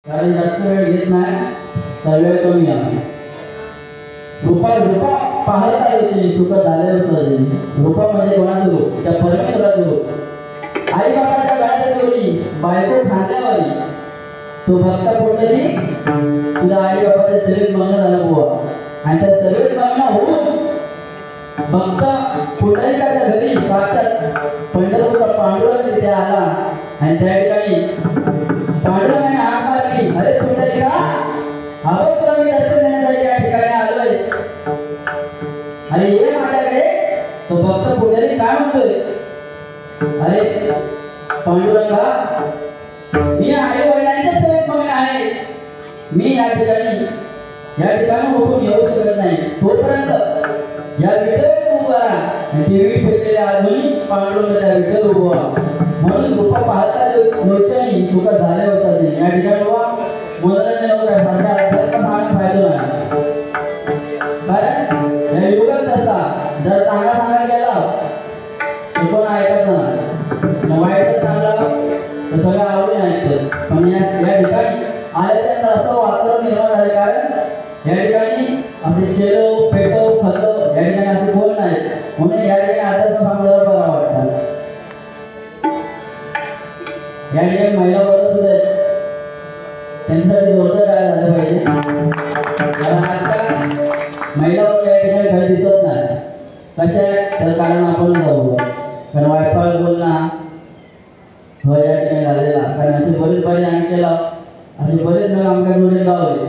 कारण जास्त वेळ घेत नाही तर वेळ कमी आहे. रूपा रूपा पाहता येते सुख झालेलं सहज. रूपा म्हणजे कोणाचं रूप? त्या परमेश्वराचं रूप. आई बाबाच्या गाड्या जोडी बायको खांद्यावरी तो भक्त पुंडली तुझ्या आई बाबाच्या सेवेत मग्न झाला बुवा. आणि त्या सेवेत मग्न होऊन भक्त पुंडलिकाच्या घरी साक्षात पंढरपूरचा पांडुरंग तिथे आला. आणि त्या ठिकाणी पांडुरंगाने हाक मारली, अरे पुंडलिका, अहो तुला मी दर्शन देण्यासाठी या ठिकाणी आलोय. अरे ये माझ्याकडे. तो भक्त पुंडलिक काय म्हणतोय, अरे पांडुरंगा, मी आई वडिलांच्या सेवेत मग्न आहे. मी या ठिकाणी उठून येऊ शकत नाही. तोपर्यंत या विठेवर उभा राहा. आणि ती वीट फिरलेल्या अजूनही पांडुरंग त्या विठेवर उभा. म्हणून रूप पाहता लोचनी सुख झाले होता. या ठिकाणी मनोरंजन होता. सारख्या अध्यात्म सांगून फायदा नाही. कारण या युगात तसा जर चांगला सांगा गेला तर कोण ऐकत नाही, वाईटच सांगला तर सगळं आवडी ऐकत. पण या ठिकाणी आल्यानंतर असं वातावरण निर्माण झालं. कारण या ठिकाणी असे शेलो पेटव खत या ठिकाणी असे कोण नाही. म्हणून या ठिकाणी अध्यात्म सांगायला बरं वाटतं. या ठिकाणी महिला वर्ग सुद्धा आहेत, त्यांच्यासाठी जोरदार काय झालं पाहिजे. कारण आजकाल महिला वर्ग या ठिकाणी काही दिसत नाही. कशा आहे तर कारण आपण जाऊ. कारण वायफाय बोलणं हो या ठिकाणी झालेला. कारण असे बरेच पाहिजे आम्ही केला, असे बरेच जण आमच्या जोडे लावले,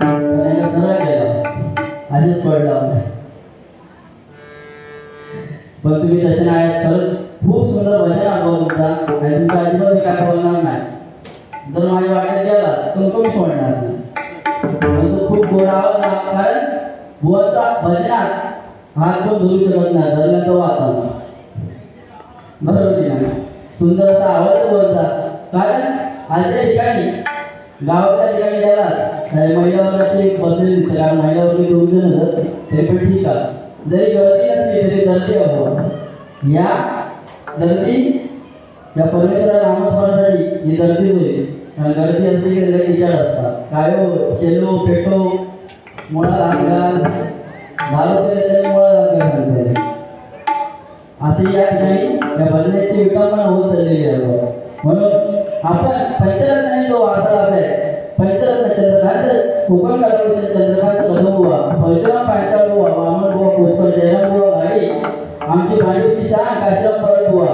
त्यांना सरळ केलं, असेच सोडला. पण तुम्ही तसे नाही. खरंच खूप सुंदर भजन अनुभव तुमचा. आणि तुमच्या अजिबात मी काय बोलणार नाही. जर माझ्या वाटेत गेला तर कमी सोडणार नाही. खूप गोड आवाज. कारण बुवाचा भजनात हात पण धरू शकत नाही, धरला तो वाचा. बरोबर की नाही? सुंदर असा आवाज बोलतात. कारण आजच्या ठिकाणी गावाच्या ठिकाणी गेला महिलावर असे बसलेले दिसते. कारण महिलावर मी 2 जण होतात तरी पण ठीक आहे. जरी गर्दी नसली तरी गर्दी हवं. या गर्दी या परमेश्वरा नामस्मरणासाठी ही गर्दीच होईल. गर्दी असली की त्याला विचार असतात. काय शेलो पेटो मुळा लागला दारू केले तरी मुळा लागला सांगते. असे या ठिकाणी या भजनाची विकल्पना होत चाललेली आहे. म्हणून आपण पंचरत्नाने जो वारसा लाभलाय, पंचरत्न चंद्रकांत कोकण कलावंश चंद्रकांत कदमबुवा, परशुराम पांचाळ बुवा, वामन बुवा कोतकर, जयराम बुवा गाडी, आमची भांडूची शान काश्यप परत बुवा,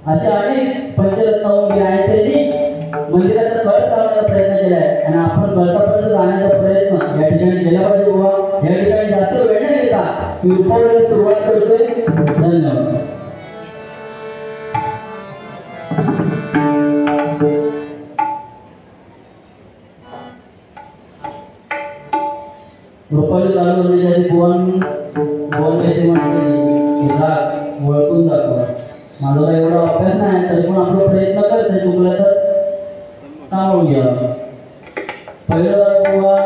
अशा अनेक पंचरत्न होऊन गेले आहेत. त्यांनी मंदिराचा कळस लावण्याचा प्रयत्न केलाय. आणि आपण कळसापर्यंत जाण्याचा प्रयत्न या ठिकाणी केला पाहिजे बुवा. या ठिकाणी जास्त वेळ न घेता मी रूपावरीला सुरुवात करतोय. धन्यवाद. रूपावली चालू करण्यासाठी बोलण्याची म्हटली राग ओळखून दाखवा. माझा काही एवढा अभ्यास नाही तरी पण आपला प्रयत्न करते. चुकलं तर सांगून घ्या. पहिलं बुवा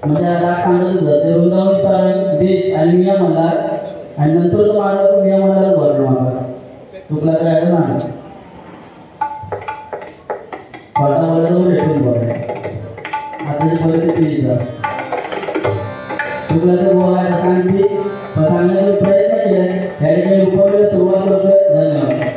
म्हणजे राग सांगत होतं ते वृंदावनी सारण देश आणि मिया म्हणला. आणि नंतर तो मारला तो मिया म्हणला भरलो मला. चुकला काय नाही. खोटा बोलला तो भेटून बोलला. आताची परिस्थिती चुकला तर बोलायला सांगितली पण सांगण्याचा प्रयत्न केला. या ठिकाणी रूपावलीला सुरुवात करतोय. धन्यवाद.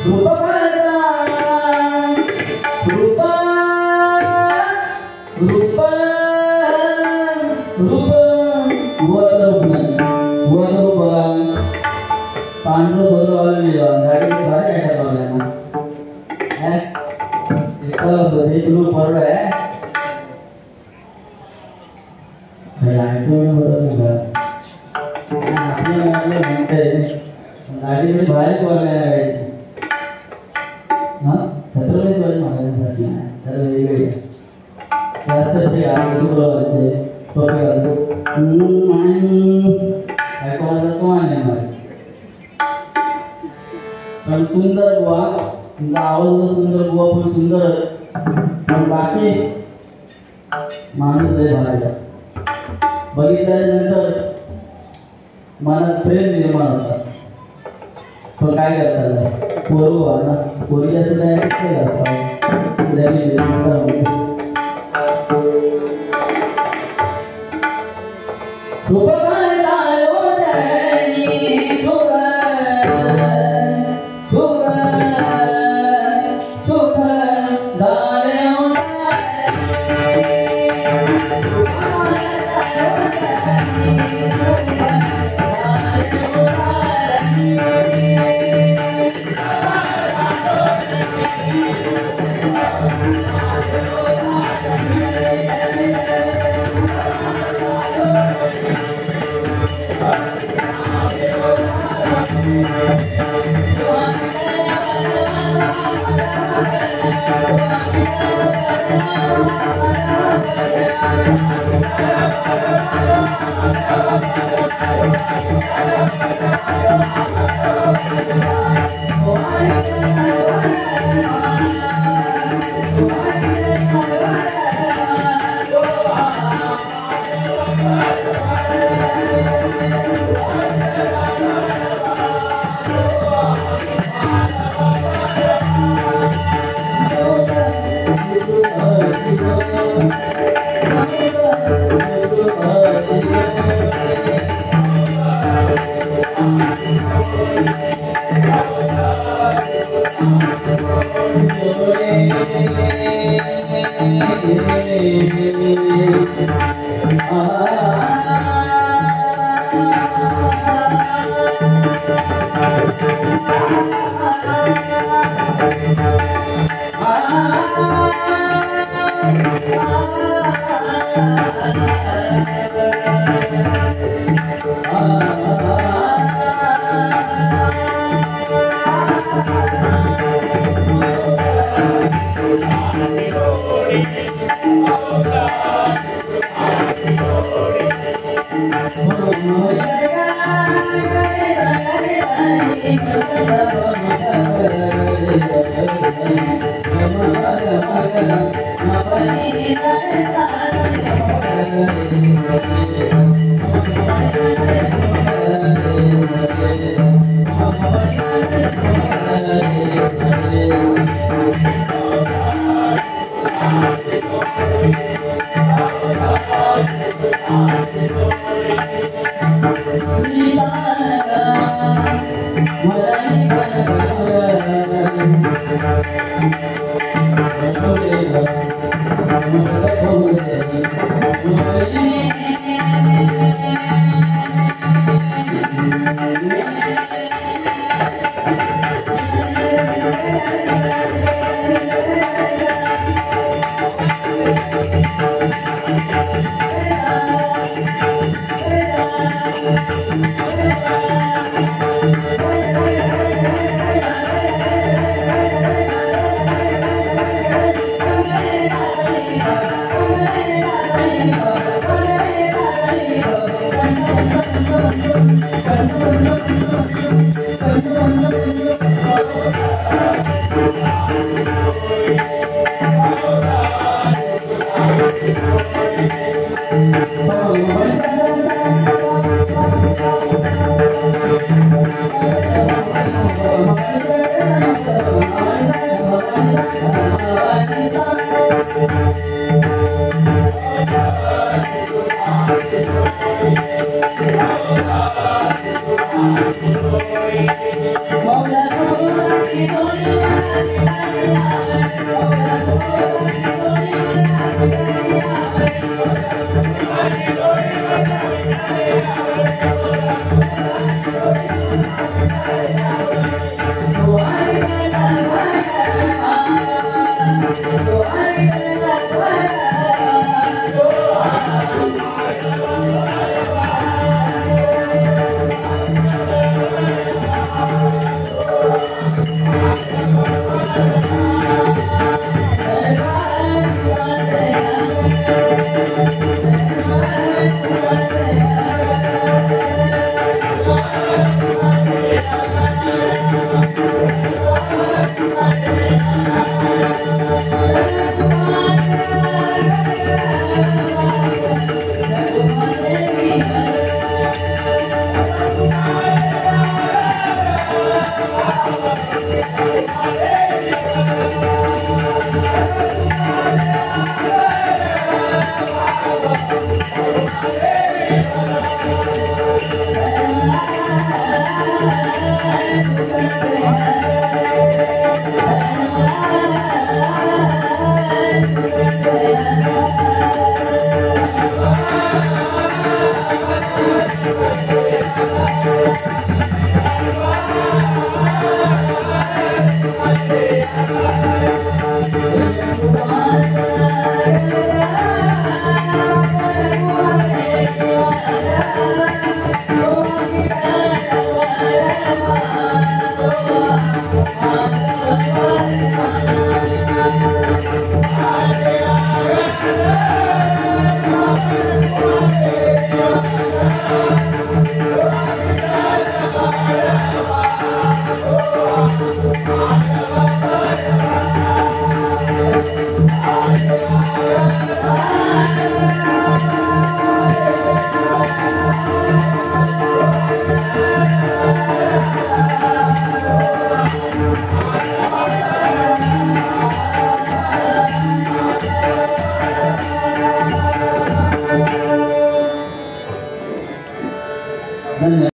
रूप पाहता रूप रूप रूप रूप पांढरं सोनं वाजवलेलं गाडी भारी आहे ना एक लोक बरोबर आहे गाडी बाहेर बोलायला हा छत्रपती शिवाजी महाराजांसाठी तर वेगवेगळे जास्त ते गाडी पण सुंदर बुवा तुमचा आवाज सुंदर बुवा पण सुंदर पण बाकी माणूस लय भारी बघितल्यानंतर मनात प्रेम निर्माण होतात पण काय करतात पोरू ना पोरी असं काय केलं असतं